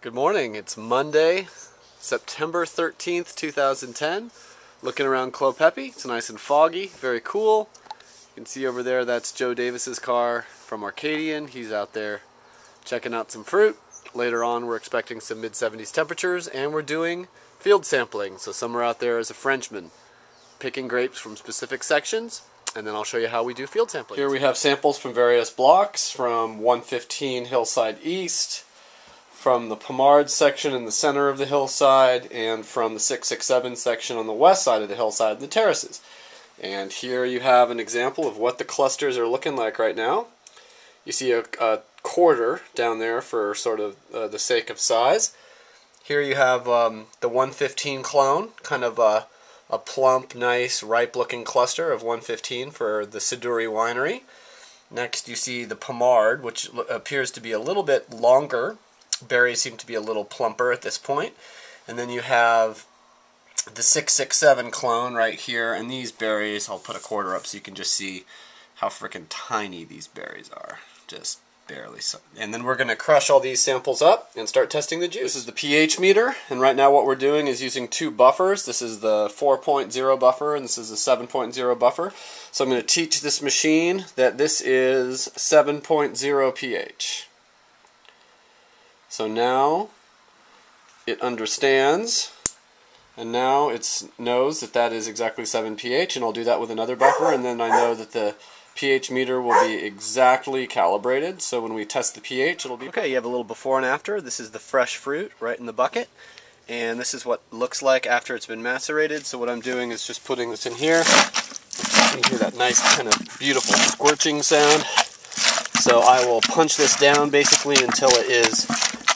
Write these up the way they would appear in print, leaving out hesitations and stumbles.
Good morning. It's Monday, September 13th, 2010. Looking around Clos Pepe. It's nice and foggy, very cool. You can see over there that's Joe Davis's car from Arcadian. He's out there checking out some fruit. Later on we're expecting some mid-70s temperatures, and we're doing field sampling. So somewhere out there is a Frenchman picking grapes from specific sections, and then I'll show you how we do field sampling. Here we have samples from various blocks, from 115 Hillside East, from the Pomard section in the center of the hillside, and from the 667 section on the west side of the hillside and the terraces. And here you have an example of what the clusters are looking like right now. You see a quarter down there for sort of the sake of size. Here you have the 115 clone, kind of a plump, nice, ripe-looking cluster of 115 for the Siduri winery. Next you see the Pomard, which appears to be a little bit longer. Berries seem to be a little plumper at this point. And then you have the 667 clone right here, and these berries, I'll put a quarter up so you can just see how freaking tiny these berries are. Just barely so. And then we're going to crush all these samples up and start testing the juice. This is the pH meter, and right now what we're doing is using two buffers. This is the 4.0 buffer, and this is the 7.0 buffer. So I'm going to teach this machine that this is 7.0 pH. So now it understands, and now it knows that that is exactly 7 pH, and I'll do that with another buffer, and then I know that the pH meter will be exactly calibrated, so when we test the pH it'll be... Okay, you have a little before and after. This is the fresh fruit right in the bucket, and this is what it looks like after it's been macerated. So what I'm doing is just putting this in here. You can hear that nice kind of beautiful squirching sound. So I will punch this down basically until it is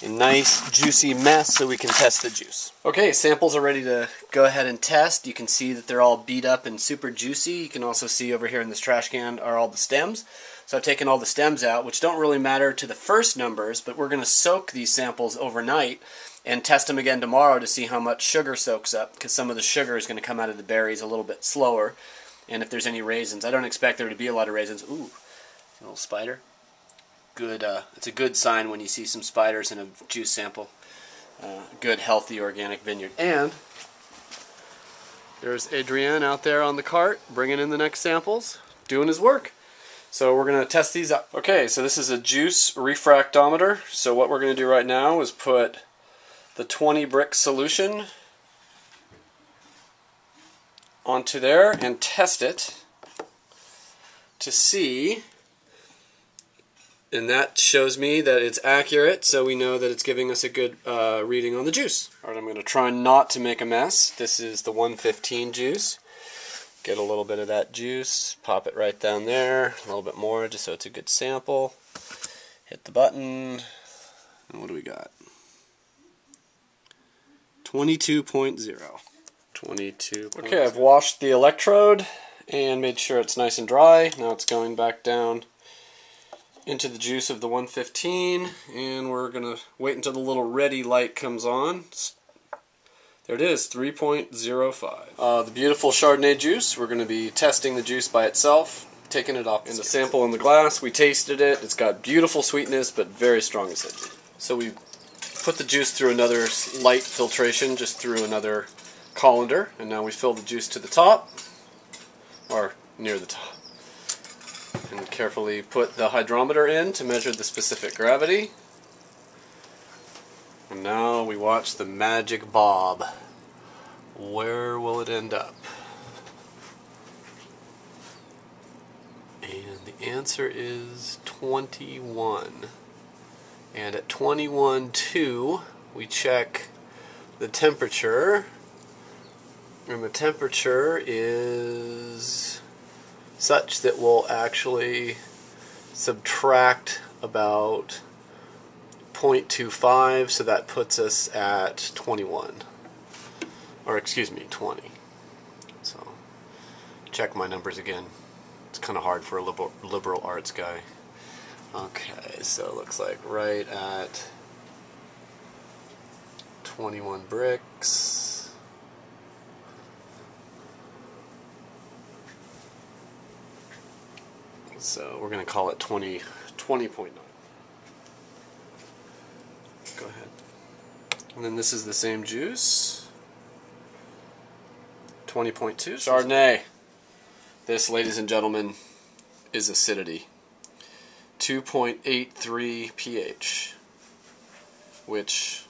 a nice juicy mess so we can test the juice. Okay, samples are ready to go ahead and test. You can see that they're all beat up and super juicy. You can also see over here in this trash can are all the stems. So I've taken all the stems out, which don't really matter to the first numbers, but we're going to soak these samples overnight and test them again tomorrow to see how much sugar soaks up, because some of the sugar is going to come out of the berries a little bit slower. And if there's any raisins, I don't expect there to be a lot of raisins. Ooh, a little spider. Good. It's a good sign when you see some spiders in a juice sample. Good, healthy, organic vineyard. And there's Adrian out there on the cart, bringing in the next samples, doing his work. So we're going to test these up. Okay, so this is a juice refractometer. So what we're going to do right now is put the 20 Brix solution onto there and test it to see. And that shows me that it's accurate, so we know that it's giving us a good reading on the juice. Alright, I'm going to try not to make a mess. This is the 115 juice. Get a little bit of that juice, pop it right down there, a little bit more just so it's a good sample. Hit the button, and what do we got? 22.0. 22. Okay, I've washed the electrode and made sure it's nice and dry. Now it's going back down into the juice of the 115, and we're going to wait until the little ready light comes on. There it is, 3.05. The beautiful Chardonnay juice, we're going to be testing the juice by itself, taking it off in the sample in the glass. We tasted it. It's got beautiful sweetness, but very strong acidity. So we put the juice through another light filtration, just through another colander, and now we fill the juice to the top, or near the top. And carefully put the hydrometer in to measure the specific gravity. And now we watch the magic bob. Where will it end up? And the answer is 21. And at 21.2 we check the temperature. And the temperature is such that we'll actually subtract about 0.25, so that puts us at 21. Or excuse me, 20. So check my numbers again. It's kind of hard for a liberal arts guy. Okay, so it looks like right at 21 Brix. So we're going to call it 20.9. Go ahead. And then this is the same juice. 20.2 Chardonnay. This, ladies and gentlemen, is acidity. 2.83 pH, which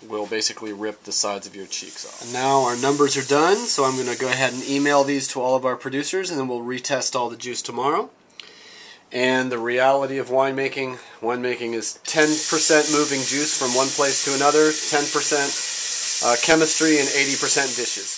will basically rip the sides of your cheeks off. And now our numbers are done, so I'm going to go ahead and email these to all of our producers, and then we'll retest all the juice tomorrow. And the reality of winemaking is 10% moving juice from one place to another, 10% chemistry, and 80% dishes.